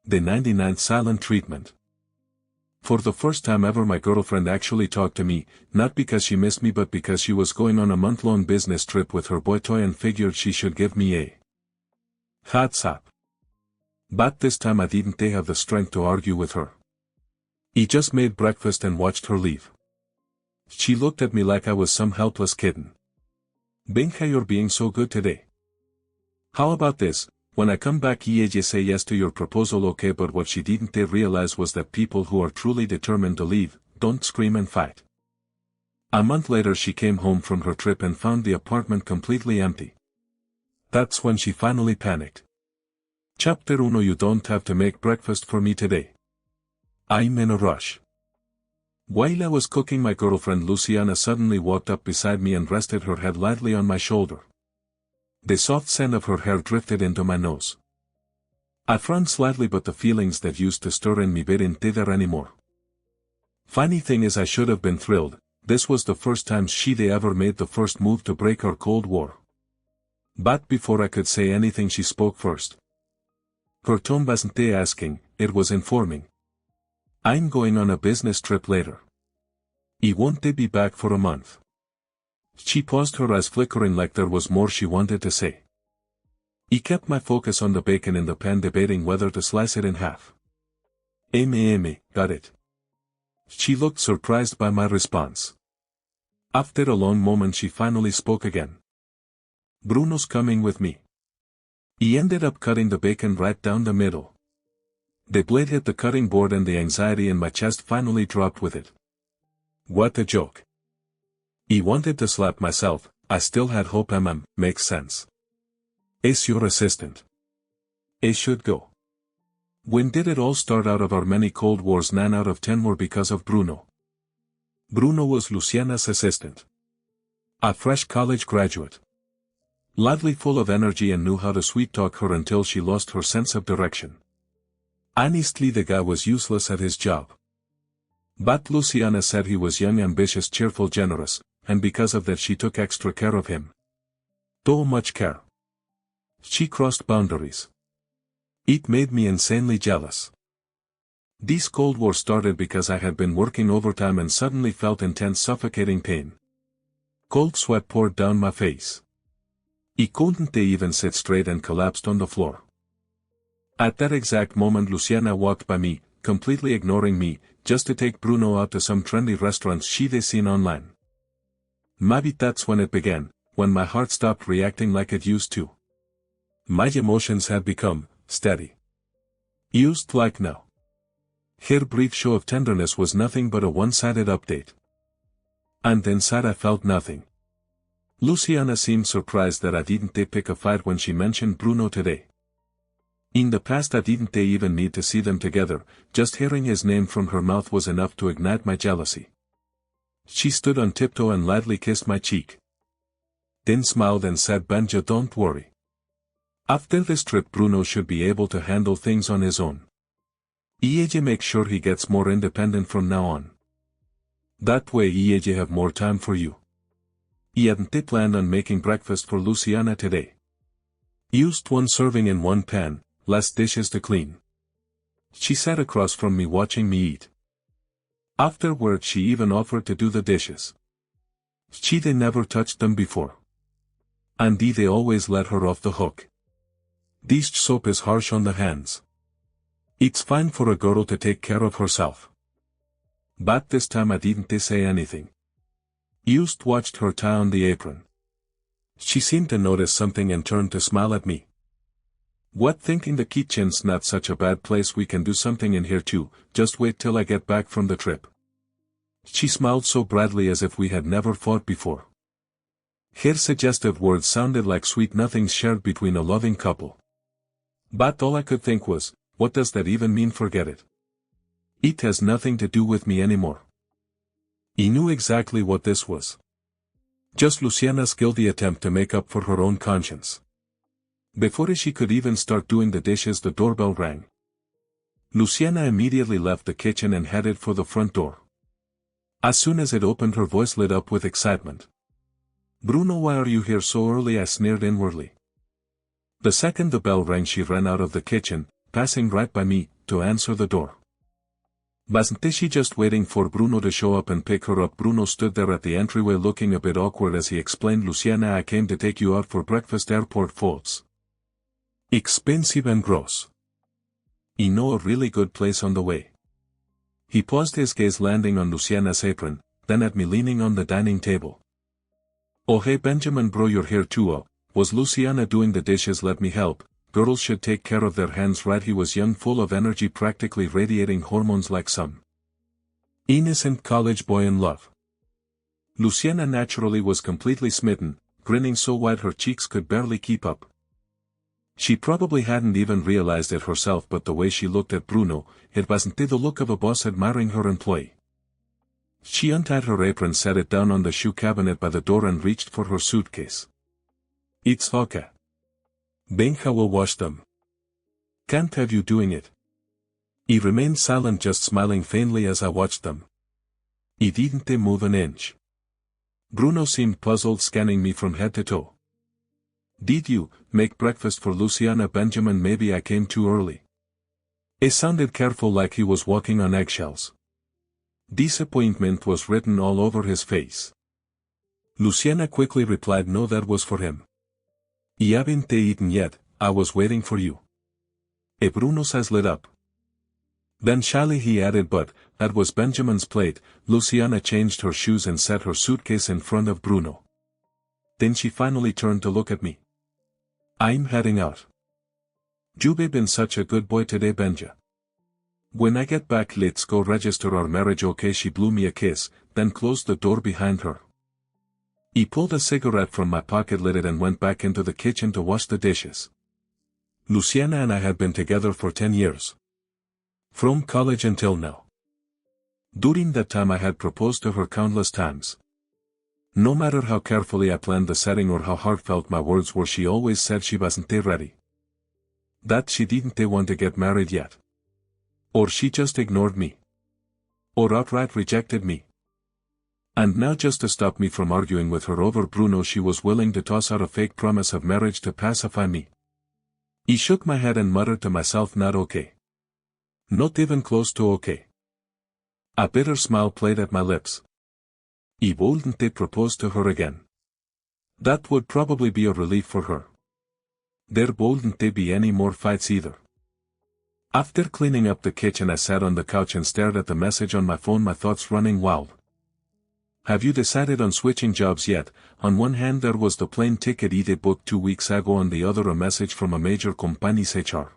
The 99th Silent Treatment. For the first time ever my girlfriend actually talked to me, not because she missed me but because she was going on a month-long business trip with her boy toy and figured she should give me a heads up. But this time I didn't have the strength to argue with her. I just made breakfast and watched her leave. She looked at me like I was some helpless kitten. Benja, you're being so good today. How about this? When I come back Viaje say yes to your proposal, okay, but what she didn't realize was that people who are truly determined to leave, don't scream and fight. A month later she came home from her trip and found the apartment completely empty. That's when she finally panicked. Chapter 1. You don't have to make breakfast for me today. I'm in a rush. While I was cooking, my girlfriend Luciana suddenly walked up beside me and rested her head lightly on my shoulder. The soft scent of her hair drifted into my nose. I frowned slightly, but the feelings that used to stir in me didn't there anymore. Funny thing is, I should have been thrilled. This was the first time she'd ever made the first move to break our Cold War. But before I could say anything she spoke first. Her tone wasn't asking, it was informing. I'm going on a business trip later. I won't be back for a month. She paused, her eyes flickering like there was more she wanted to say. I kept my focus on the bacon in the pan, debating whether to slice it in half. Amy, got it. She looked surprised by my response. After a long moment she finally spoke again. Bruno's coming with me. He ended up cutting the bacon right down the middle. The blade hit the cutting board and the anxiety in my chest finally dropped with it. What a joke. I wanted to slap myself. I still had hope. Makes sense. Is your assistant. It should go. When did it all start? Out of our many Cold Wars, 9 out of 10 were because of Bruno. Bruno was Luciana's assistant. A fresh college graduate. Lively, full of energy, and knew how to sweet-talk her until she lost her sense of direction. Honestly, the guy was useless at his job. But Luciana said he was young, ambitious, cheerful, generous, and because of that she took extra care of him. Too much care. She crossed boundaries. It made me insanely jealous. This Cold War started because I had been working overtime and suddenly felt intense, suffocating pain. Cold sweat poured down my face. I couldn't even sit straight and collapsed on the floor. At that exact moment Luciana walked by me, completely ignoring me, just to take Bruno out to some trendy restaurants she'd seen online. Maybe that's when it began, when my heart stopped reacting like it used to. My emotions had become steady. Used like now. Her brief show of tenderness was nothing but a one-sided update. And inside I felt nothing. Luciana seemed surprised that I didn't pick a fight when she mentioned Bruno today. In the past I didn't even need to see them together, just hearing his name from her mouth was enough to ignite my jealousy. She stood on tiptoe and lightly kissed my cheek. Then smiled and said, Benja, don't worry. After this trip Bruno should be able to handle things on his own. Viaje make sure he gets more independent from now on. That way Viaje have more time for you. He hadn't planned on making breakfast for Luciana today. Used one serving in one pan, less dishes to clean. She sat across from me watching me eat. Afterward she even offered to do the dishes. She'd never touched them before. And they always let her off the hook. Dish soap is harsh on the hands. It's fine for a girl to take care of herself. But this time I didn't say anything. Used watched her tie on the apron. She seemed to notice something and turned to smile at me. What, thinking the kitchen's not such a bad place, we can do something in here too, just wait till I get back from the trip. She smiled so brightly as if we had never fought before. Her suggestive words sounded like sweet nothings shared between a loving couple. But all I could think was, what does that even mean? Forget it. It has nothing to do with me anymore. He knew exactly what this was. Just Luciana's guilty attempt to make up for her own conscience. Before she could even start doing the dishes, the doorbell rang. Luciana immediately left the kitchen and headed for the front door. As soon as it opened, her voice lit up with excitement. Bruno, why are you here so early? I sneered inwardly. The second the bell rang she ran out of the kitchen, passing right by me, to answer the door. Wasn't she just waiting for Bruno to show up and pick her up? Bruno stood there at the entryway looking a bit awkward as he explained, Luciana, I came to take you out for breakfast. Airport Falls. Expensive and gross. You know a really good place on the way. He paused, his gaze landing on Luciana's apron, then at me leaning on the dining table. Oh hey Benjamin bro, you're here too. Was Luciana doing the dishes? Let me help. Girls should take care of their hands, right? He was young, full of energy, practically radiating hormones like some innocent college boy in love. Luciana naturally was completely smitten, grinning so wide her cheeks could barely keep up. She probably hadn't even realized it herself, but the way she looked at Bruno, it wasn't the look of a boss admiring her employee. She untied her apron, set it down on the shoe cabinet by the door and reached for her suitcase. It's okay. Benja will wash them. Can't have you doing it. He remained silent, just smiling faintly as I watched them. He didn't move an inch. Bruno seemed puzzled, scanning me from head to toe. Did you make breakfast for Luciana? Benjamin, maybe I came too early. He sounded careful, like he was walking on eggshells. Disappointment was written all over his face. Luciana quickly replied, no, that was for him. You haven't eaten yet, I was waiting for you. Bruno's eyes lit up. Then shyly he added, but that was Benjamin's plate. Luciana changed her shoes and set her suitcase in front of Bruno. Then she finally turned to look at me. I'm heading out. You've been such a good boy today, Benja. When I get back, let's go register our marriage, okay? She blew me a kiss, then closed the door behind her. He pulled a cigarette from my pocket, lit it and went back into the kitchen to wash the dishes. Luciana and I had been together for 10 years. From college until now. During that time I had proposed to her countless times. No matter how carefully I planned the setting or how heartfelt my words were, she always said she wasn't ready. That she didn't want to get married yet. Or she just ignored me. Or outright rejected me. And now, just to stop me from arguing with her over Bruno, she was willing to toss out a fake promise of marriage to pacify me. He shook my head and muttered to myself, not okay. Not even close to okay. A bitter smile played at my lips. He wouldn't propose to her again. That would probably be a relief for her. There wouldn't be any more fights either. After cleaning up the kitchen, I sat on the couch and stared at the message on my phone, my thoughts running wild. Have you decided on switching jobs yet? On one hand there was the plane ticket he booked 2 weeks ago, on the other a message from a major company's HR.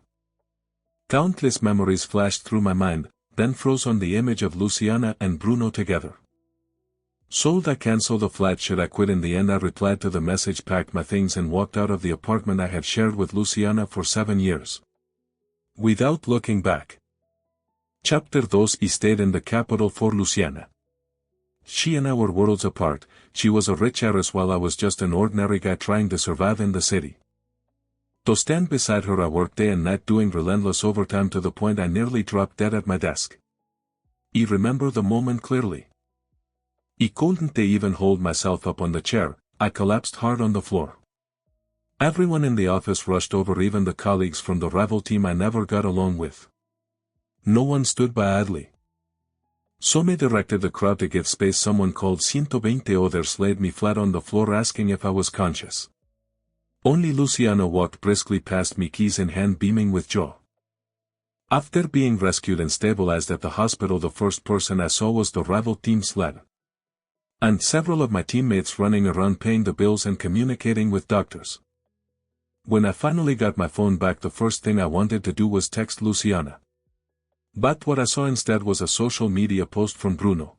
Countless memories flashed through my mind, then froze on the image of Luciana and Bruno together. Sold. I canceled the flat. Should I quit? In the end I replied to the message, packed my things and walked out of the apartment I had shared with Luciana for 7 years. Without looking back. Chapter 2. He stayed in the capital for Luciana. She and I were worlds apart. She was a rich heiress while I was just an ordinary guy trying to survive in the city. To stand beside her I worked day and night, doing relentless overtime to the point I nearly dropped dead at my desk. I remember the moment clearly. I couldn't even hold myself up on the chair, I collapsed hard on the floor. Everyone in the office rushed over, even the colleagues from the rival team I never got along with. No one stood by idly. Some directed the crowd to give space. Someone called 120, others laid me flat on the floor asking if I was conscious. Only Luciana walked briskly past me, keys in hand, beaming with joy. After being rescued and stabilized at the hospital, the first person I saw was the rival team's lad. And several of my teammates running around paying the bills and communicating with doctors. When I finally got my phone back, the first thing I wanted to do was text Luciana. But what I saw instead was a social media post from Bruno.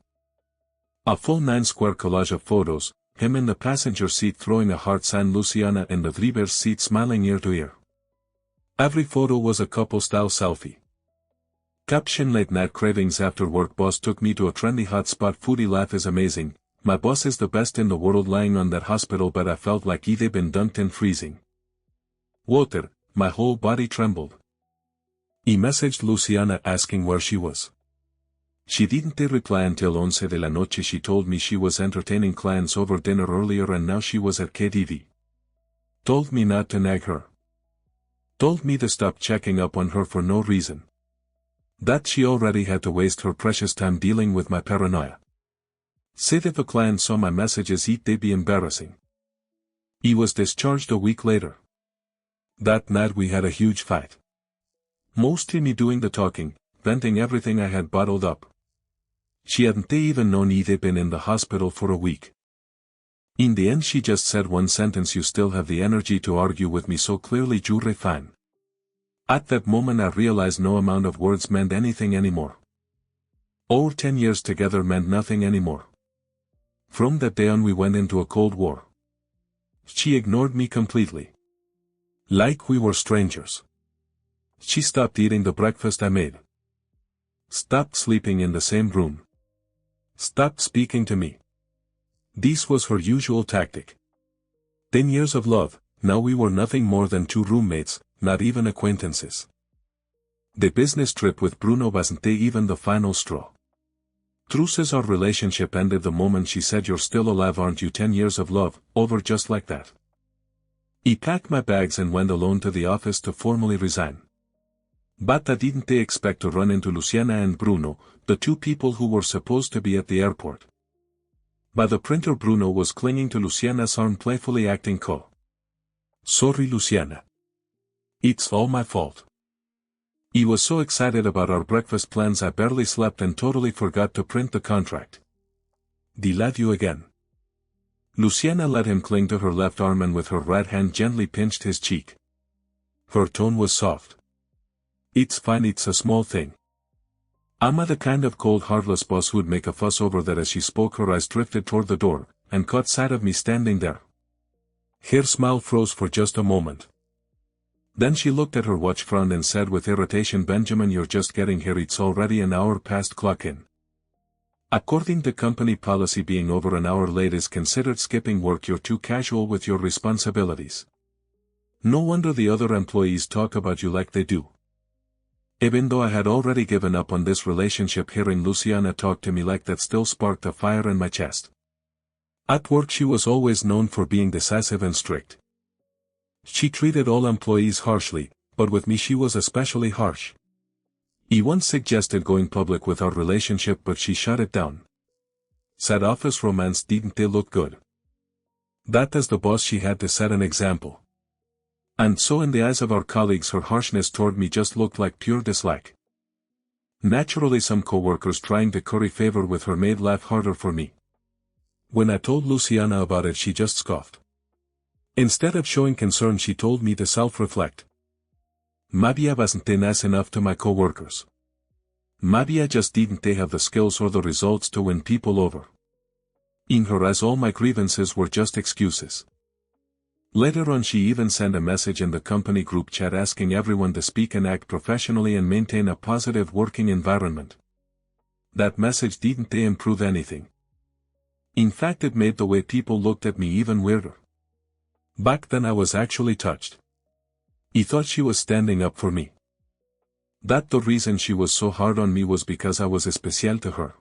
A full 9-square collage of photos, him in the passenger seat throwing a heart sign, Luciana in the driver's seat smiling ear to ear. Every photo was a couple-style selfie. Caption: late night cravings after work. Boss took me to a trendy hotspot. Foodie laugh is amazing. My boss is the best in the world. Lying on that hospital bed I felt like he'd been dunked in freezing water. My whole body trembled. He messaged Luciana asking where she was. She didn't reply until 11 de la noche. She told me she was entertaining clients over dinner earlier and now she was at KTV. Told me not to nag her. Told me to stop checking up on her for no reason. That she already had to waste her precious time dealing with my paranoia. Said if a client saw my messages they'd be embarrassing. He was discharged a week later. That night we had a huge fight. Mostly me doing the talking, venting everything I had bottled up. She hadn't even known he'd been in the hospital for a week. In the end she just said one sentence: "You still have the energy to argue with me so clearly, you're fine." At that moment I realized no amount of words meant anything anymore. Our 10 years together meant nothing anymore. From that day on we went into a cold war. She ignored me completely. Like we were strangers. She stopped eating the breakfast I made. Stopped sleeping in the same room. Stopped speaking to me. This was her usual tactic. 10 years of love, now we were nothing more than two roommates, not even acquaintances. The business trip with Bruno wasn't even the final straw. True says our relationship ended the moment she said, "You're still alive, aren't you?" 10 years of love, over just like that. I packed my bags and went alone to the office to formally resign. But I didn't expect to run into Luciana and Bruno, the two people who were supposed to be at the airport. By the printer Bruno was clinging to Luciana's arm, playfully acting cool. "Sorry, Luciana. It's all my fault." He was so excited about our breakfast plans I barely slept and totally forgot to print the contract. "De love you again." Luciana let him cling to her left arm and with her right hand gently pinched his cheek. Her tone was soft. "It's fine, it's a small thing. I'm the kind of cold heartless boss who'd make a fuss over that." As she spoke her eyes drifted toward the door, and caught sight of me standing there. Her smile froze for just a moment. Then she looked at her watch, frowned and said with irritation, "Benjamin, you're just getting here. It's already an hour past clock in. According to company policy, being over an hour late is considered skipping work. You're too casual with your responsibilities. No wonder the other employees talk about you like they do." Even though I had already given up on this relationship, hearing Luciana talk to me like that still sparked a fire in my chest. At work she was always known for being decisive and strict. She treated all employees harshly, but with me she was especially harsh. He once suggested going public with our relationship, but she shut it down. Said office romance didn't look good. That as the boss she had to set an example. And so in the eyes of our colleagues her harshness toward me just looked like pure dislike. Naturally some co-workers trying to curry favor with her made life harder for me. When I told Luciana about it she just scoffed. Instead of showing concern she told me to self-reflect. Maybe I wasn't nice enough to my co-workers. Maybe I just didn't have the skills or the results to win people over. In her eyes all my grievances were just excuses. Later on she even sent a message in the company group chat asking everyone to speak and act professionally and maintain a positive working environment. That message didn't improve anything. In fact it made the way people looked at me even weirder. Back then I was actually touched. He thought she was standing up for me. That the reason she was so hard on me was because I was especial to her.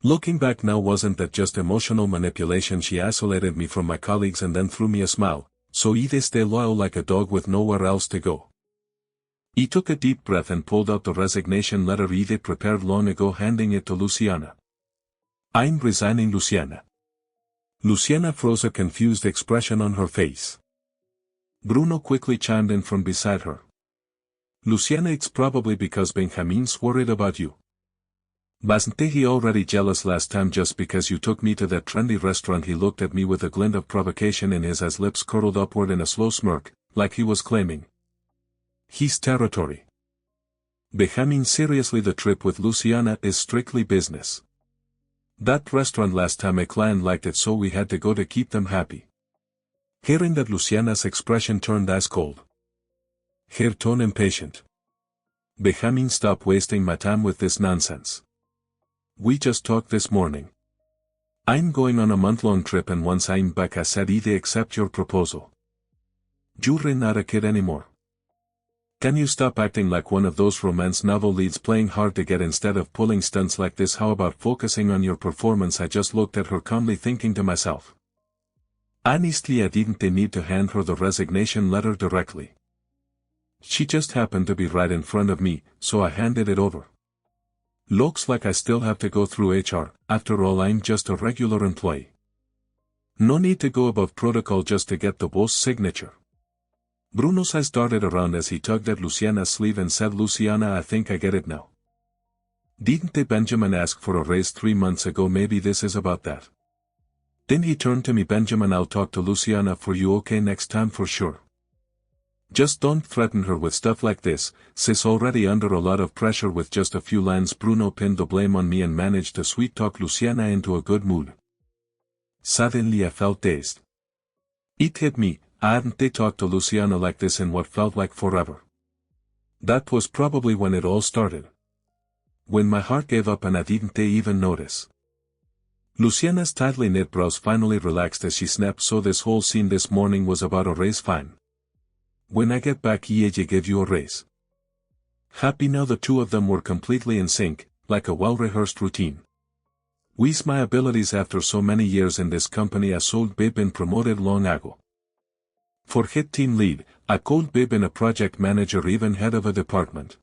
Looking back now, wasn't that just emotional manipulation? She isolated me from my colleagues and then threw me a smile, so I'd stay loyal like a dog with nowhere else to go. He took a deep breath and pulled out the resignation letter he'd prepared long ago, handing it to Luciana. "I'm resigning, Luciana." Luciana froze, a confused expression on her face. Bruno quickly chimed in from beside her. "Luciana, it's probably because Benjamin's worried about you. Wasn't he already jealous last time just because you took me to that trendy restaurant?" He looked at me with a glint of provocation in his eyes, lips curled upward in a slow smirk, like he was claiming his territory. "Benjamin, seriously, the trip with Luciana is strictly business. That restaurant last time a client liked it, so we had to go to keep them happy." Hearing that, Luciana's expression turned ice cold. Her tone impatient. "Benjamin, stop wasting my time with this nonsense. We just talked this morning. I'm going on a month-long trip and once I'm back I said I'd accept your proposal. You're not a kid anymore. Can you stop acting like one of those romance novel leads, playing hard to get instead of pulling stunts like this? How about focusing on your performance?" I just looked at her calmly, thinking to myself. Honestly, I didn't need to hand her the resignation letter directly. She just happened to be right in front of me, so I handed it over. Looks like I still have to go through HR, after all I'm just a regular employee. No need to go above protocol just to get the boss signature. Bruno's eyes darted around as he tugged at Luciana's sleeve and said, Luciana, I think I get it now. Didn't Benjamin ask for a raise 3 months ago? Maybe this is about that. Then he turned to me, Benjamin, I'll talk to Luciana for you, okay, next time for sure. Just don't threaten her with stuff like this, sis already under a lot of pressure. With just a few lines Bruno pinned the blame on me and managed to sweet-talk Luciana into a good mood. Suddenly I felt dazed. It hit me, I hadn't talked to Luciana like this in what felt like forever. That was probably when it all started. When my heart gave up and I didn't even notice. Luciana's tightly knit brows finally relaxed as she snapped, so this whole scene this morning was about a raise, fine. When I get back Viaje give you a raise. Happy now the two of them were completely in sync, like a well-rehearsed routine. With my abilities after so many years in this company I sold babe been promoted long ago. For hit team lead, I called babe in a project manager even head of a department.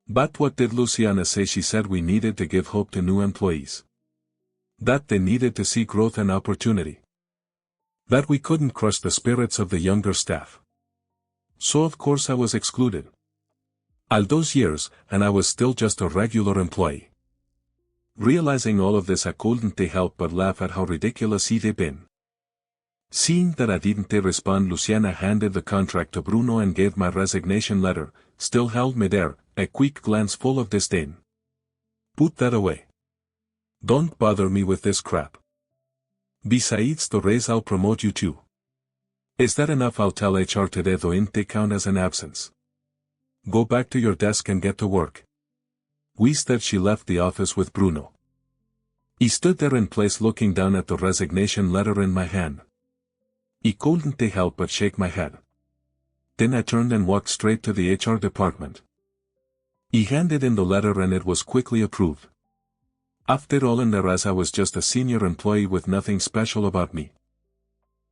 But what did Luciana say? She said we needed to give hope to new employees. That they needed to see growth and opportunity. That we couldn't crush the spirits of the younger staff. So of course I was excluded. All those years, and I was still just a regular employee. Realizing all of this I couldn't help but laugh at how ridiculous it'd been. Seeing that I didn't respond, Luciana handed the contract to Bruno and gave my resignation letter, still held midair, a quick glance full of disdain. Put that away. Don't bother me with this crap. Besides the raise I'll promote you too. Is that enough? I'll tell HR today, though it count as an absence. Go back to your desk and get to work. Instead she left the office with Bruno. He stood there in place looking down at the resignation letter in my hand. He couldn't help but shake my head. Then I turned and walked straight to the HR department. He handed in the letter and it was quickly approved. After all, in there as I was just a senior employee with nothing special about me.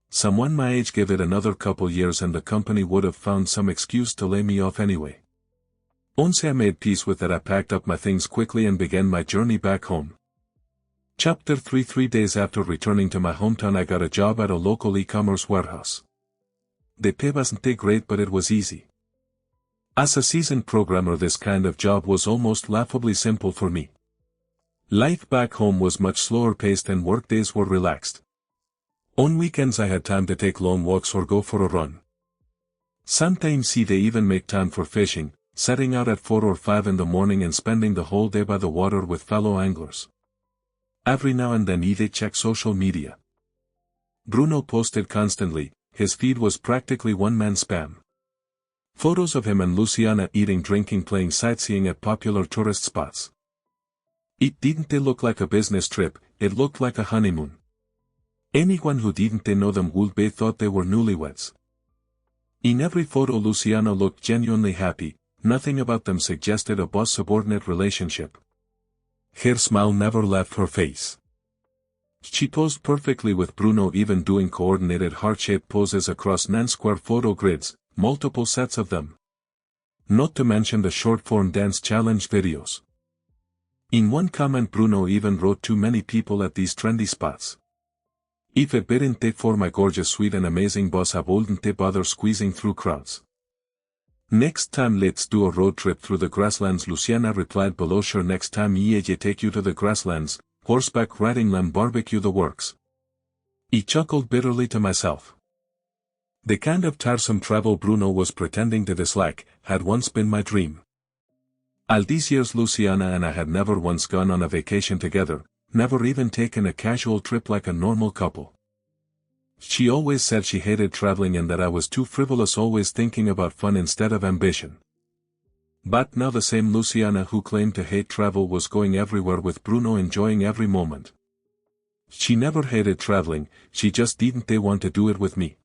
Someone my age, give it another couple years and the company would have found some excuse to lay me off anyway. Once I made peace with that I packed up my things quickly and began my journey back home. Chapter 3. 3 days after returning to my hometown I got a job at a local e-commerce warehouse. The pay wasn't great but it was easy. As a seasoned programmer this kind of job was almost laughably simple for me. Life back home was much slower paced and workdays were relaxed. On weekends I had time to take long walks or go for a run. Sometimes they even make time for fishing, setting out at 4 or 5 in the morning and spending the whole day by the water with fellow anglers. Every now and then they check social media. Bruno posted constantly, his feed was practically one-man spam. Photos of him and Luciana eating, drinking, playing, sightseeing at popular tourist spots. It didn't look like a business trip, it looked like a honeymoon. Anyone who didn't know them would be thought they were newlyweds. In every photo Luciana looked genuinely happy, nothing about them suggested a boss-subordinate relationship. Her smile never left her face. She posed perfectly with Bruno, even doing coordinated heart-shaped poses across 9 square photo grids, multiple sets of them. Not to mention the short-form dance challenge videos. In one comment Bruno even wrote, too many people at these trendy spots. If it didn't for my gorgeous, sweet and amazing boss I wouldn't bother squeezing through crowds. Next time let's do a road trip through the grasslands, Luciana replied below. Sure, next time Viaje take you to the grasslands, horseback riding, lamb barbecue, the works. I chuckled bitterly to myself. The kind of tiresome travel Bruno was pretending to dislike had once been my dream. All these years Luciana and I had never once gone on a vacation together, never even taken a casual trip like a normal couple. She always said she hated traveling and that I was too frivolous, always thinking about fun instead of ambition. But now the same Luciana who claimed to hate travel was going everywhere with Bruno, enjoying every moment. She never hated traveling, she just didn't want to do it with me.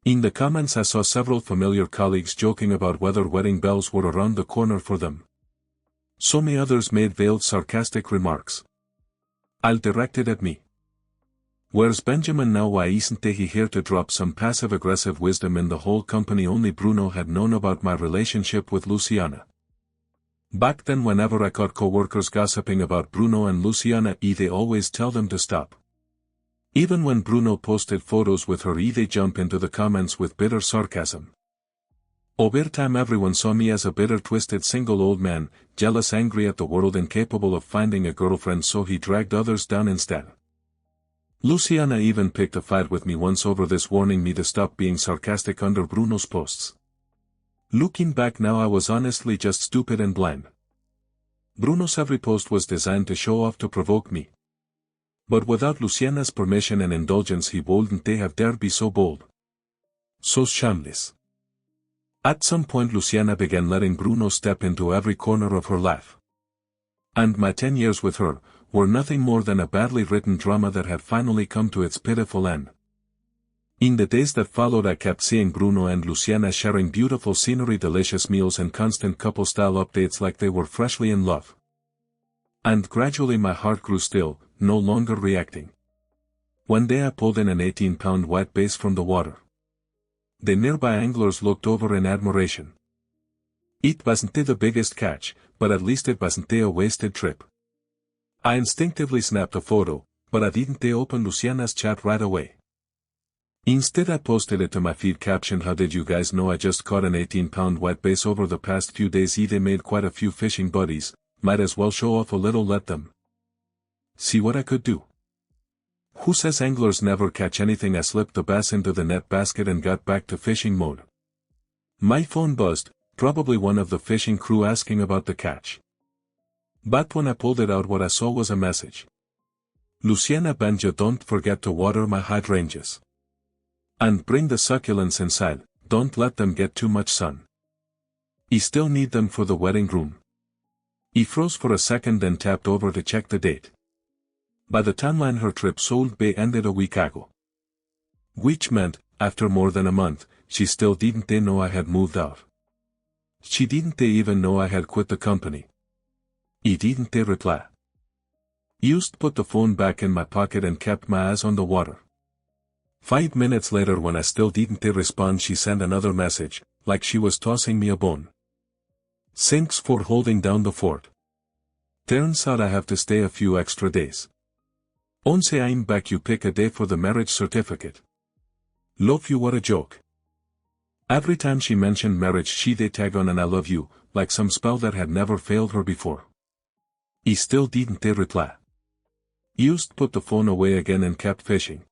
In the comments I saw several familiar colleagues joking about whether wedding bells were around the corner for them. So many others made veiled sarcastic remarks. All directed at me. Where's Benjamin now? Why isn't he here to drop some passive-aggressive wisdom in the whole company? Only Bruno had known about my relationship with Luciana. Back then whenever I caught co-workers gossiping about Bruno and Luciana, they always tell them to stop. Even when Bruno posted photos with her, they jump into the comments with bitter sarcasm. Over time everyone saw me as a bitter, twisted single old man, jealous, angry at the world, incapable of finding a girlfriend, so he dragged others down instead. Luciana even picked a fight with me once over this, warning me to stop being sarcastic under Bruno's posts. Looking back now, I was honestly just stupid and blind. Bruno's every post was designed to show off, to provoke me. But without Luciana's permission and indulgence he wouldn't have dared be so bold. So shameless. At some point Luciana began letting Bruno step into every corner of her life. And my 10 years with her were nothing more than a badly written drama that had finally come to its pitiful end. In the days that followed I kept seeing Bruno and Luciana sharing beautiful scenery, delicious meals and constant couple-style updates like they were freshly in love. And gradually my heart grew still, no longer reacting. One day I pulled in an 18-pound white bass from the water. The nearby anglers looked over in admiration. It wasn't the biggest catch, but at least it wasn't a wasted trip. I instinctively snapped a photo, but I didn't open Luciana's chat right away. Instead I posted it to my feed, captioned, "How did you guys know I just caught an 18-pound white bass over the past few days? They made quite a few fishing buddies, might as well show off a little, let them see what I could do." Who says anglers never catch anything? I slipped the bass into the net basket and got back to fishing mode. My phone buzzed, probably one of the fishing crew asking about the catch. But when I pulled it out, what I saw was a message. "Luciana Benja, don't forget to water my hydrangeas. And bring the succulents inside, don't let them get too much sun. I still need them for the wedding room." He froze for a second, then tapped over to check the date. By the timeline her trip Sold Bay ended a week ago. Which meant, after more than a month, she still didn't know I had moved out. She didn't even know I had quit the company. He didn't reply. Used put the phone back in my pocket and kept my eyes on the water. 5 minutes later, when I still didn't respond, she sent another message, like she was tossing me a bone. "Thanks for holding down the fort. Turns out I have to stay a few extra days. Once I'm back you pick a day for the marriage certificate. Love you." What a joke. Every time she mentioned marriage she'd tag on an "I love you," like some spell that had never failed her before. He still didn't reply. Used put the phone away again and kept fishing.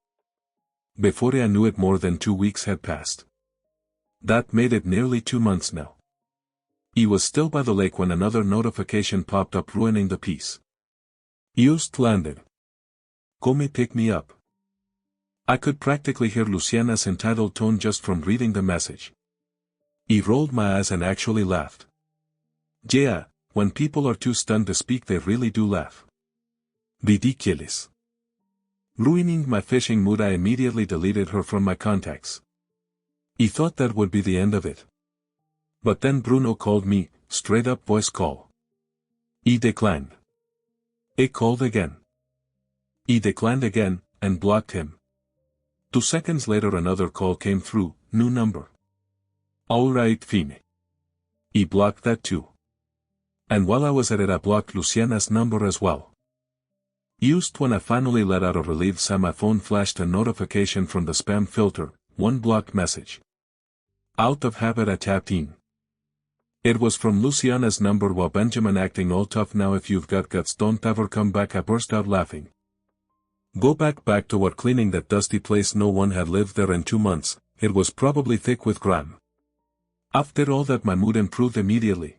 Before I knew it, more than 2 weeks had passed. That made it nearly 2 months now. He was still by the lake when another notification popped up, ruining the peace. Used landed. "Come pick me up." I could practically hear Luciana's entitled tone just from reading the message. He rolled my eyes and actually laughed. Yeah, when people are too stunned to speak they really do laugh. Ridiculous. Ruining my fishing mood, I immediately deleted her from my contacts. He thought that would be the end of it. But then Bruno called me, straight up voice call. He declined. I called again. He declined again, and blocked him. 2 seconds later another call came through, new number. Alright fine. He blocked that too. And while I was at it I blocked Luciana's number as well. Used when I finally let out a relieved sigh, my phone flashed a notification from the spam filter, one blocked message. Out of habit I tapped in. It was from Luciana's number. "While Benjamin acting all tough now, if you've got guts don't ever come back." I burst out laughing. Go back to what, cleaning that dusty place? No one had lived there in 2 months, it was probably thick with grime. After all that my mood improved immediately.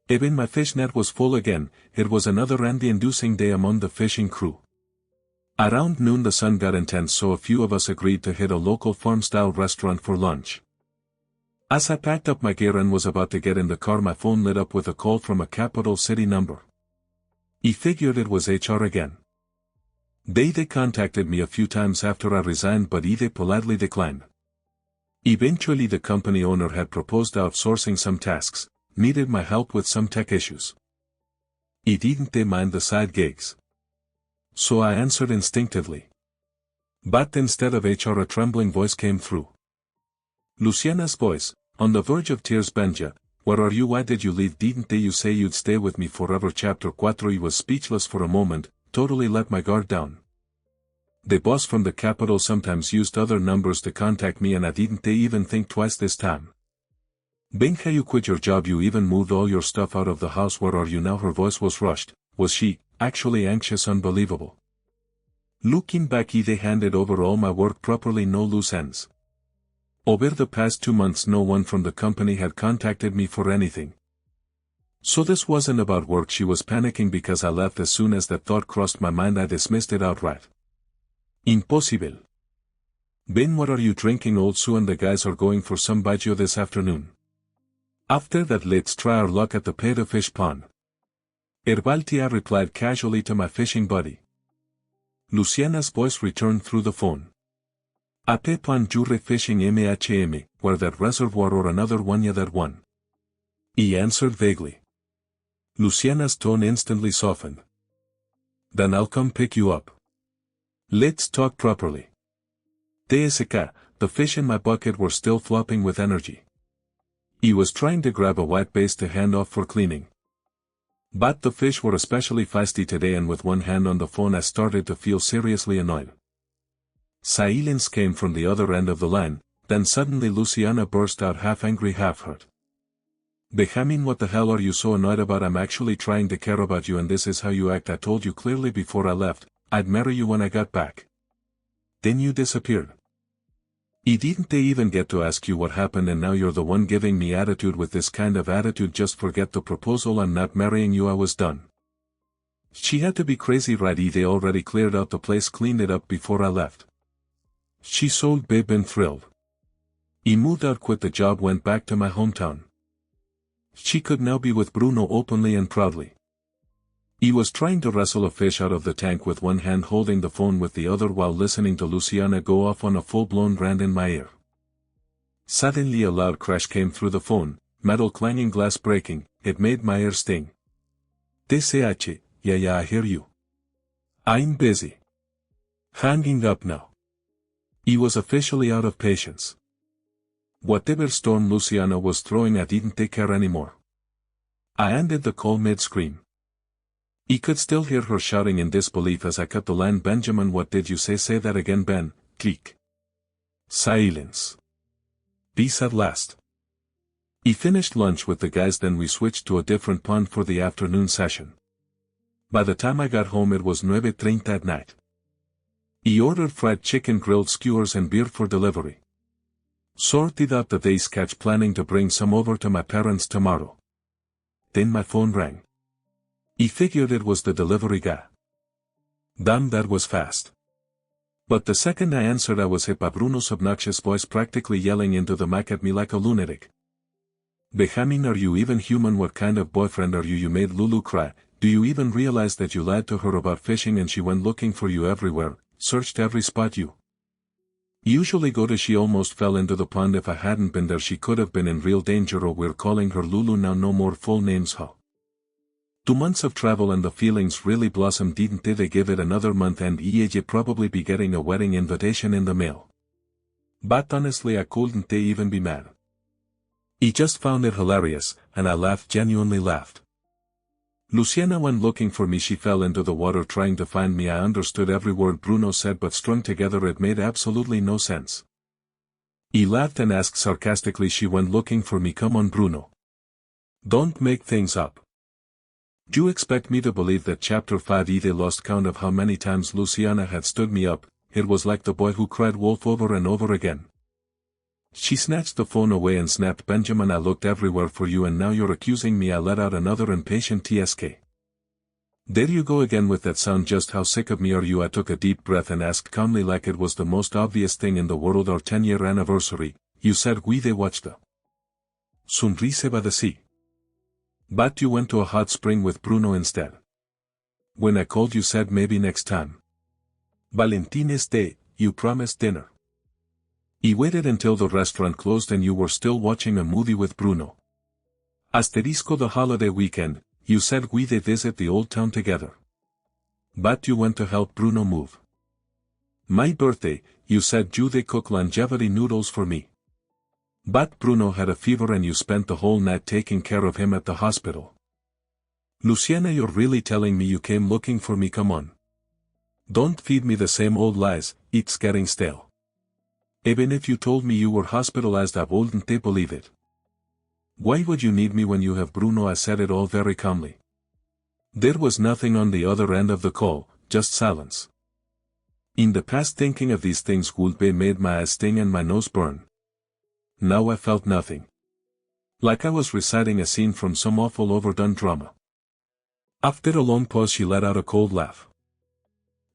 Even my fish net was full again, it was another envy-inducing day among the fishing crew. Around noon the sun got intense, so a few of us agreed to hit a local farm-style restaurant for lunch. As I packed up my gear and was about to get in the car, my phone lit up with a call from a capital city number. I figured it was HR again. They contacted me a few times after I resigned, but they politely declined. Eventually the company owner had proposed outsourcing some tasks, needed my help with some tech issues. He didn't mind the side gigs. So I answered instinctively. But instead of HR a trembling voice came through. Luciana's voice, on the verge of tears. Benja, where are you? Why did you leave? Didn't you say you'd stay with me forever? Chapter 4. I was speechless for a moment, totally let my guard down. The boss from the capital sometimes used other numbers to contact me and I didn't even think twice this time. Benja, you quit your job, you even moved all your stuff out of the house. Where are you now? Her voice was rushed. Was she, actually anxious? Unbelievable. Looking back, they handed over all my work properly, no loose ends. Over the past 2 months no one from the company had contacted me for anything. So this wasn't about work. She was panicking because I left. As soon as that thought crossed my mind I dismissed it outright. Impossible. Ben, what are you drinking? Old Sue and the guys are going for some baijiu this afternoon. After that let's try our luck at the Peta Fish Pond. Herbaltia replied casually to my fishing buddy. Luciana's voice returned through the phone. Ape pan jure fishing MHM, where that reservoir or another one? Yeah, that one. He answered vaguely. Luciana's tone instantly softened. Then I'll come pick you up. Let's talk properly. TSK, the fish in my bucket were still flopping with energy. He was trying to grab a white base to hand off for cleaning. But the fish were especially feisty today, and with one hand on the phone I started to feel seriously annoyed. Silence came from the other end of the line, then suddenly Luciana burst out, half angry half hurt. Benjamin, what the hell are you so annoyed about? I'm actually trying to care about you and this is how you act. I told you clearly before I left, I'd marry you when I got back. Then you disappeared. He didn't even get to ask you what happened and now you're the one giving me attitude. With this kind of attitude just forget the proposal. I'm not marrying you. I was done. She had to be crazy, right? They already cleared out the place, cleaned it up before I left. She sold babe and thrilled. He moved out, quit the job, went back to my hometown. She could now be with Bruno openly and proudly. He was trying to wrestle a fish out of the tank with one hand, holding the phone with the other while listening to Luciana go off on a full-blown rant in my ear. Suddenly a loud crash came through the phone, metal clanging, glass breaking. It made my ear sting. TCH, yeah, I hear you. I'm busy. Hanging up now. He was officially out of patience. Whatever storm Luciana was throwing, I didn't take care anymore. I ended the call mid-scream. He could still hear her shouting in disbelief as I cut the line. Benjamin, what did you say? Say that again, Ben. Click. Silence. Peace at last. He finished lunch with the guys, then we switched to a different pond for the afternoon session. By the time I got home it was 9:30 at night. He ordered fried chicken, grilled skewers and beer for delivery. Sorted out the day's catch, planning to bring some over to my parents tomorrow. Then my phone rang. He figured it was the delivery guy. Damn, that was fast. But the second I answered I was hit by Bruno's obnoxious voice practically yelling into the mic at me like a lunatic. Benjamin, are you even human? What kind of boyfriend are you? You made Lulu cry. Do you even realize that you lied to her about fishing and she went looking for you everywhere, searched every spot you usually go to? She almost fell into the pond. If I hadn't been there she could have been in real danger. Oh, we're calling her Lulu now, no more full names, huh? 2 months of travel and the feelings really blossomed, didn't they? Give it another month and you'd probably be getting a wedding invitation in the mail. But honestly I couldn't even be mad. He just found it hilarious, and I laughed, genuinely laughed. Luciana went looking for me. She fell into the water trying to find me. I understood every word Bruno said, but strung together it made absolutely no sense. He laughed and asked sarcastically, she went looking for me? Come on, Bruno. Don't make things up. Do you expect me to believe that? Chapter 5. They lost count of how many times Luciana had stood me up. It was like the boy who cried wolf over and over again. She snatched the phone away and snapped, Benjamin, I looked everywhere for you and now you're accusing me. I let out another impatient TSK. There you go again with that sound. Just how sick of me are you? I took a deep breath and asked calmly, like it was the most obvious thing in the world, our 10-year anniversary. You said we they watched the Sunrise by the sea. But you went to a hot spring with Bruno instead. When I called you said maybe next time. Valentine's Day, you promised dinner. He waited until the restaurant closed and you were still watching a movie with Bruno. Asterisco, the holiday weekend, you said we they visit the old town together. But you went to help Bruno move. My birthday, you said you they cook longevity noodles for me. But Bruno had a fever and you spent the whole night taking care of him at the hospital. Luciana, you're really telling me you came looking for me? Come on. Don't feed me the same old lies, it's getting stale. Even if you told me you were hospitalized I wouldn't believe it. Why would you need me when you have Bruno? I said it all very calmly. There was nothing on the other end of the call, just silence. In the past thinking of these things would be made my eyes sting and my nose burn. Now I felt nothing. Like I was reciting a scene from some awful overdone drama. After a long pause she let out a cold laugh.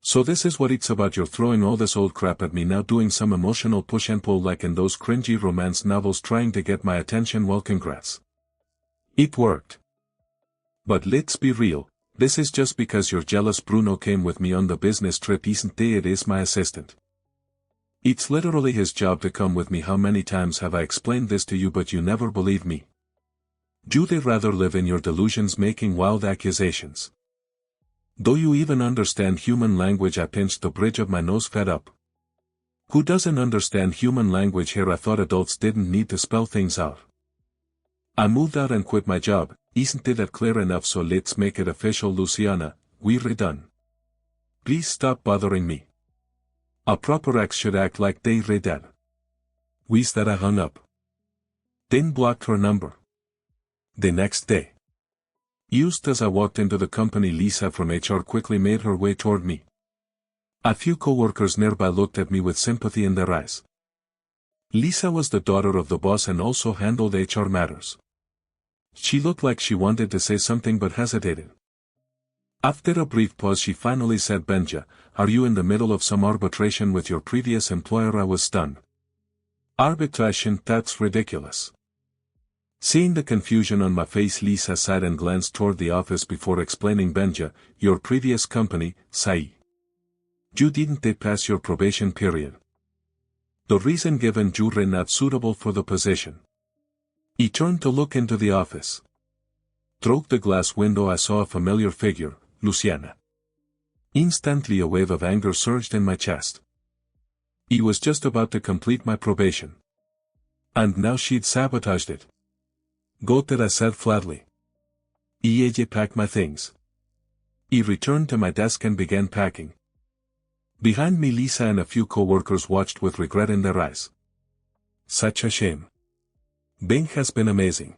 So this is what it's about, you're throwing all this old crap at me now, doing some emotional push and pull like in those cringy romance novels trying to get my attention. Well, congrats. It worked. But let's be real, this is just because you're jealous. Bruno came with me on the business trip, isn't he? It is my assistant. It's literally his job to come with me. How many times have I explained this to you but you never believe me? Do they rather live in your delusions making wild accusations? Do you even understand human language? I pinched the bridge of my nose, fed up. Who doesn't understand human language here? I thought adults didn't need to spell things out. I moved out and quit my job, isn't it that clear enough? So let's make it official, Luciana, we're done. Please stop bothering me. A proper ex should act like they did. Wish that I hung up. Then blocked her number. The next day. Just as I walked into the company, Lisa from HR quickly made her way toward me. A few co-workers nearby looked at me with sympathy in their eyes. Lisa was the daughter of the boss and also handled HR matters. She looked like she wanted to say something but hesitated. After a brief pause she finally said, Benja, are you in the middle of some arbitration with your previous employer? I was stunned. Arbitration? That's ridiculous. Seeing the confusion on my face, Lisa sighed and glanced toward the office before explaining, Benja, your previous company, Sai. You didn't pass your probation period. The reason given, you were not suitable for the position. He turned to look into the office. Through the glass window I saw a familiar figure, Luciana. Instantly a wave of anger surged in my chest. He was just about to complete my probation. And now she'd sabotaged it. Got it, I said flatly. Viaje, pack my things. He returned to my desk and began packing. Behind me Lisa and a few co-workers watched with regret in their eyes. Such a shame. Ben has been amazing.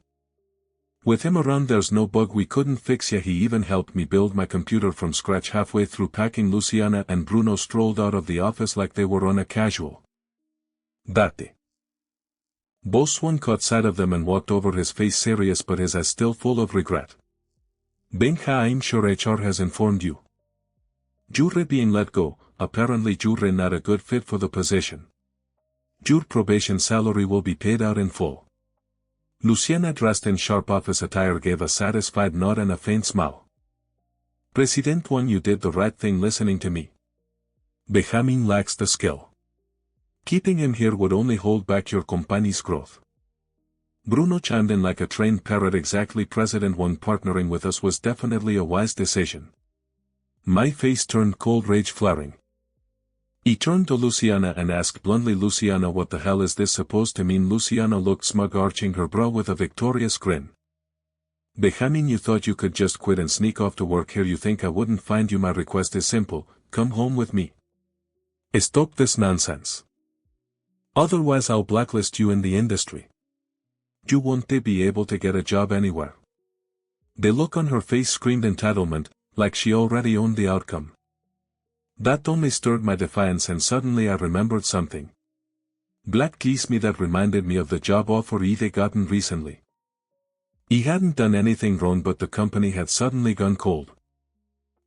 With him around there's no bug we couldn't fix. Yeah, he even helped me build my computer from scratch. Halfway through packing, Luciana and Bruno strolled out of the office like they were on a casual date. Boss one caught sight of them and walked over, his face serious but his eyes still full of regret. Benja, I'm sure HR has informed you. You're being let go. Apparently you're not a good fit for the position. Your probation salary will be paid out in full. Luciana, dressed in sharp office attire, gave a satisfied nod and a faint smile. President one, you did the right thing listening to me. Benjamin lacks the skill. Keeping him here would only hold back your company's growth. Bruno chimed in like a trained parrot. Exactly, President one, partnering with us was definitely a wise decision. My face turned cold, rage flaring. He turned to Luciana and asked bluntly, Luciana, what the hell is this supposed to mean? Luciana looked smug, arching her brow with a victorious grin. Benjamin, you thought you could just quit and sneak off to work here? You think I wouldn't find you? My request is simple, come home with me. Stop this nonsense. Otherwise I'll blacklist you in the industry. You won't be able to get a job anywhere. The look on her face screamed entitlement, like she already owned the outcome. That only stirred my defiance, and suddenly I remembered something. Black keys me that reminded me of the job offer he'd gotten recently. He hadn't done anything wrong, but the company had suddenly gone cold.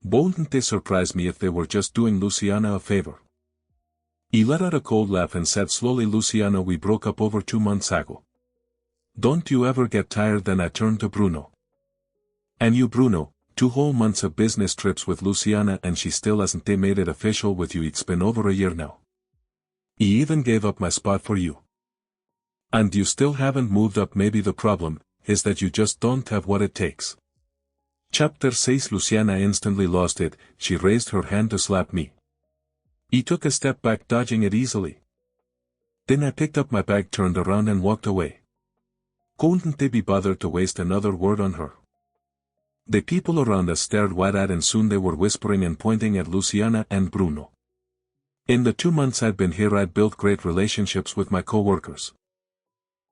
Wouldn't they surprise me if they were just doing Luciana a favor? He let out a cold laugh and said slowly, Luciana, we broke up over 2 months ago. Don't you ever get tired? Then I turned to Bruno. And you, Bruno, 2 whole months of business trips with Luciana and she still hasn't made it official with you. It's been over a year now. He even gave up my spot for you. And you still haven't moved up. Maybe the problem is that you just don't have what it takes. Chapter 6. Luciana instantly lost it. She raised her hand to slap me. He took a step back, dodging it easily. Then I picked up my bag, turned around and walked away. Couldn't they be bothered to waste another word on her? The people around us stared wide-eyed, and soon they were whispering and pointing at Luciana and Bruno. In the 2 months I'd been here, I'd built great relationships with my co-workers.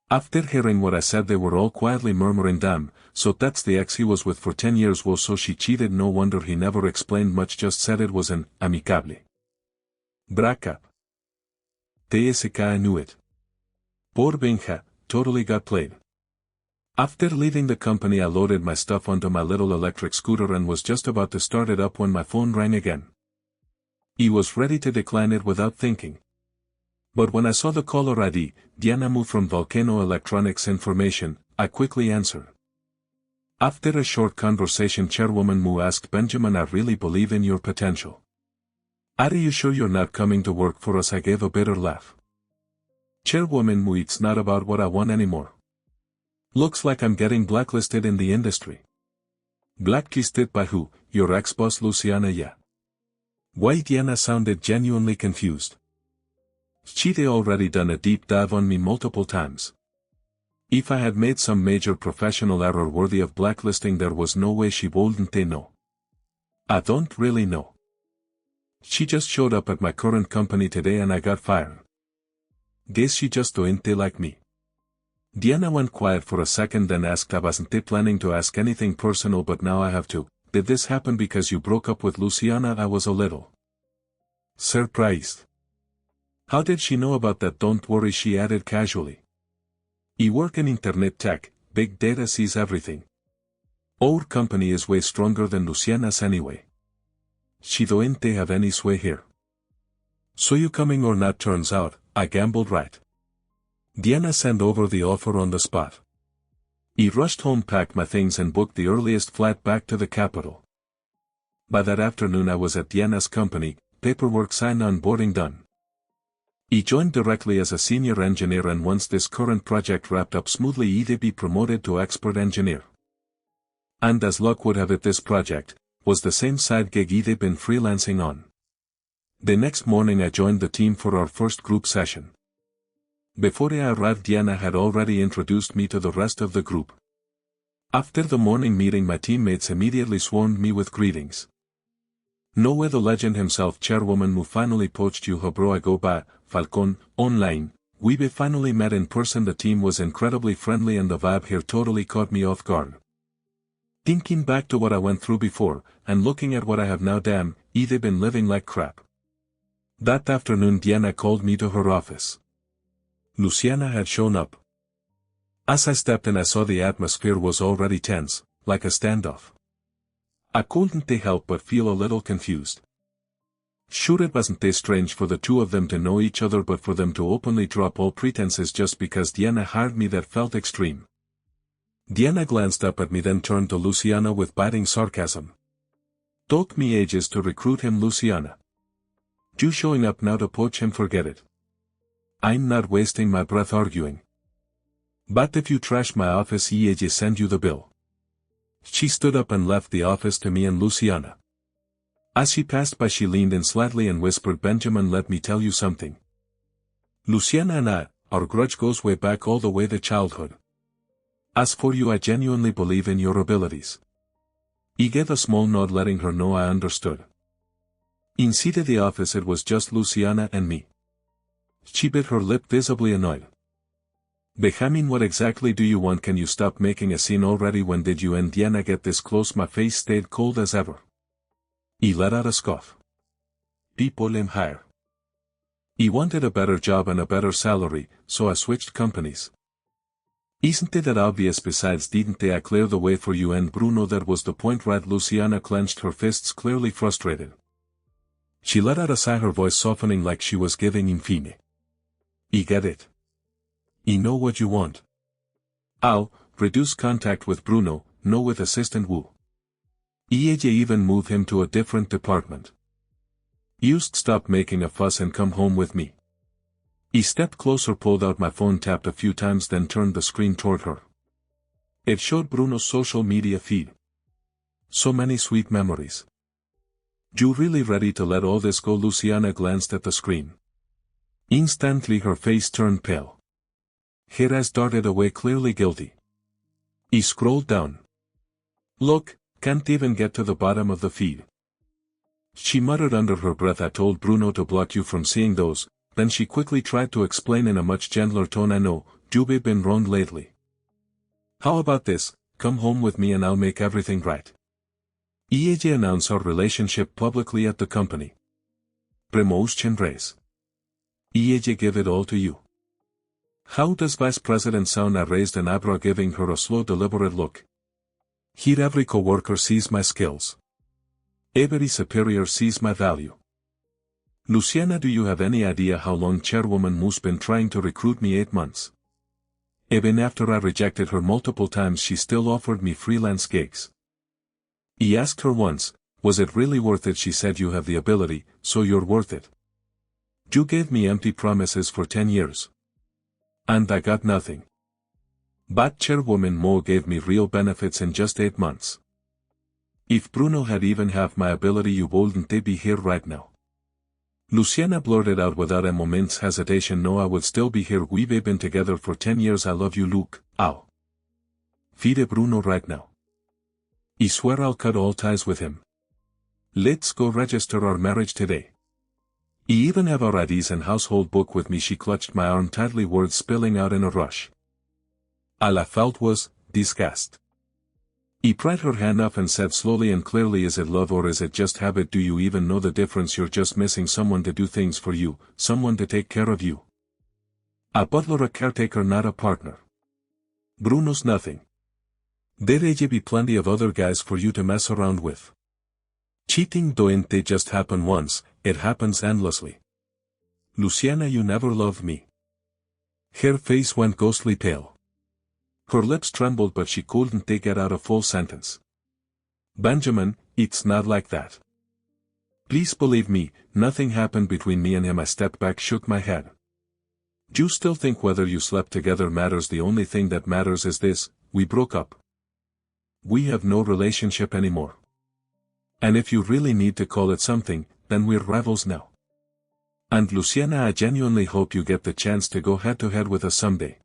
After hearing what I said, they were all quietly murmuring, "Damn, so that's the ex he was with for 10 years, well, so she cheated, no wonder he never explained much, just said it was an amicable breakup. TSK, I knew it. Poor Benja, totally got played." After leaving the company, I loaded my stuff onto my little electric scooter and was just about to start it up when my phone rang again. I was ready to decline it without thinking. But when I saw the caller ID, Diana Mu from Volcano Electronics Information, I quickly answered. After a short conversation, Chairwoman Mu asked, "Benjamin, I really believe in your potential. Are you sure you're not coming to work for us?" I gave a bitter laugh. "Chairwoman Mu, it's not about what I want anymore. Looks like I'm getting blacklisted in the industry." "Blacklisted by who? Your ex-boss Luciana?" "Yeah." Why? Diana sounded genuinely confused. She'd already done a deep dive on me multiple times. If I had made some major professional error worthy of blacklisting, there was no way she wouldn't know. "I don't really know. She just showed up at my current company today and I got fired. Guess she just don't like me." Diana went quiet for a second, then asked, "I wasn't planning to ask anything personal, but now I have to. Did this happen because you broke up with Luciana?" I was a little surprised. "How did she know about that?" "Don't worry," she added casually. "I work in internet tech, big data sees everything. Our company is way stronger than Luciana's anyway. She don't have any sway here. So you coming or not?" Turns out, I gambled right. Diana sent over the offer on the spot. I rushed home, packed my things and booked the earliest flight back to the capital. By that afternoon I was at Diana's company, paperwork signed, onboarding done. I joined directly as a senior engineer, and once this current project wrapped up smoothly, I'd be promoted to expert engineer. And as luck would have it, this project was the same side gig I'd been freelancing on. The next morning I joined the team for our first group session. Before I arrived, Diana had already introduced me to the rest of the group. After the morning meeting, my teammates immediately swarmed me with greetings. "No way, the legend himself, Chairwoman Mu finally poached you, huh bro? I go by Falcon online. We finally met in person." The team was incredibly friendly and the vibe here totally caught me off guard. Thinking back to what I went through before, and looking at what I have now, damn, I've been living like crap. That afternoon Diana called me to her office. Luciana had shown up. As I stepped in, I saw the atmosphere was already tense, like a standoff. I couldn't help but feel a little confused. Sure, it wasn't strange for the two of them to know each other, but for them to openly drop all pretenses just because Diana hired me, that felt extreme. Diana glanced up at me, then turned to Luciana with biting sarcasm. "Took me ages to recruit him, Luciana. You showing up now to poach him? Forget it. I'm not wasting my breath arguing. But if you trash my office, I send you the bill." She stood up and left the office to me and Luciana. As she passed by, she leaned in slightly and whispered, "Benjamin, let me tell you something. Luciana and I, our grudge goes way back, all the way to childhood. As for you, I genuinely believe in your abilities." I gave a small nod, letting her know I understood. Inside the office it was just Luciana and me. She bit her lip, visibly annoyed. "Benjamin, what exactly do you want? Can you stop making a scene already? When did you and Diana get this close?" My face stayed cold as ever. I let out a scoff. "People am higher. I wanted a better job and a better salary, so I switched companies. Isn't it that obvious? Besides, didn't I clear the way for you and Bruno? That was the point, right?" Luciana clenched her fists, clearly frustrated. She let out a sigh, her voice softening like she was giving infine. "I get it. I know what you want. I'll reduce contact with Bruno, no with Assistant Wu. I even move him to a different department. Just stop making a fuss and come home with me." I stepped closer, pulled out my phone, tapped a few times, then turned the screen toward her. It showed Bruno's social media feed. So many sweet memories. You really ready to let all this go? Luciana glanced at the screen. Instantly her face turned pale. Her eyes darted away, clearly guilty. He scrolled down. Look, can't even get to the bottom of the feed. She muttered under her breath, I told Bruno to block you from seeing those. Then she quickly tried to explain in a much gentler tone, I know, you've been wrong lately. How about this, come home with me and I'll make everything right. Viaje announced our relationship publicly at the company. Promesas. Viaje give it all to you. How does Vice President sound? I raised an eyebrow, giving her a slow, deliberate look. Here every coworker sees my skills. Every superior sees my value. Luciana, do you have any idea how long Chairwoman Moose been trying to recruit me? 8 months. Even after I rejected her multiple times, she still offered me freelance gigs. He asked her once, was it really worth it? She said, you have the ability, so you're worth it. You gave me empty promises for 10 years. And I got nothing. But Chairwoman Mo gave me real benefits in just 8 months. If Bruno had even half my ability, you wouldn't be here right now. Luciana blurted out without a moment's hesitation, no, I would still be here. We've been together for 10 years. I love you, Luke. I'll feed Bruno right now. I swear I'll cut all ties with him. Let's go register our marriage today. I even have our IDs and household book with me. She clutched my arm tightly, words spilling out in a rush. All I felt was disgust. He pried her hand up and said slowly and clearly, is it love or is it just habit? Do you even know the difference? You're just missing someone to do things for you, someone to take care of you. A butler, a caretaker, not a partner. Bruno's nothing. There'd be plenty of other guys for you to mess around with. Cheating don't just happen once, it happens endlessly. Luciana, you never loved me. Her face went ghostly pale. Her lips trembled, but she couldn't get out a full sentence. Benjamin, it's not like that. Please believe me, nothing happened between me and him. I stepped back, shook my head. Do you still think whether you slept together matters? The only thing that matters is this, we broke up. We have no relationship anymore. And if you really need to call it something, then we're rivals now. And Luciana, I genuinely hope you get the chance to go head to head with us someday.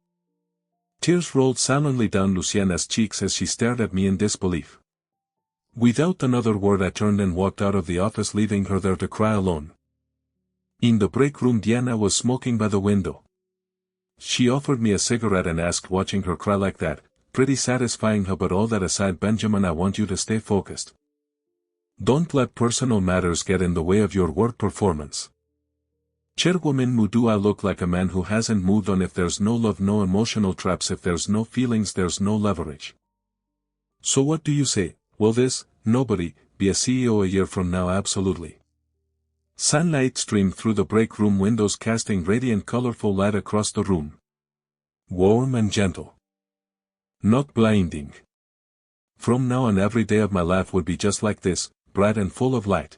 Tears rolled silently down Luciana's cheeks as she stared at me in disbelief. Without another word, I turned and walked out of the office, leaving her there to cry alone. In the break room, Diana was smoking by the window. She offered me a cigarette and asked, watching her cry like that, pretty satisfying her. But all that aside, Benjamin, I want you to stay focused. Don't let personal matters get in the way of your work performance. Chairwoman Mu, do I look like a man who hasn't moved on? If there's no love, no emotional traps. If there's no feelings, there's no leverage. So what do you say? Will this, nobody, be a CEO a year from now? Absolutely. Sunlight streamed through the break room windows, casting radiant, colorful light across the room. Warm and gentle. Not blinding. From now on, every day of my life would be just like this, bright and full of light.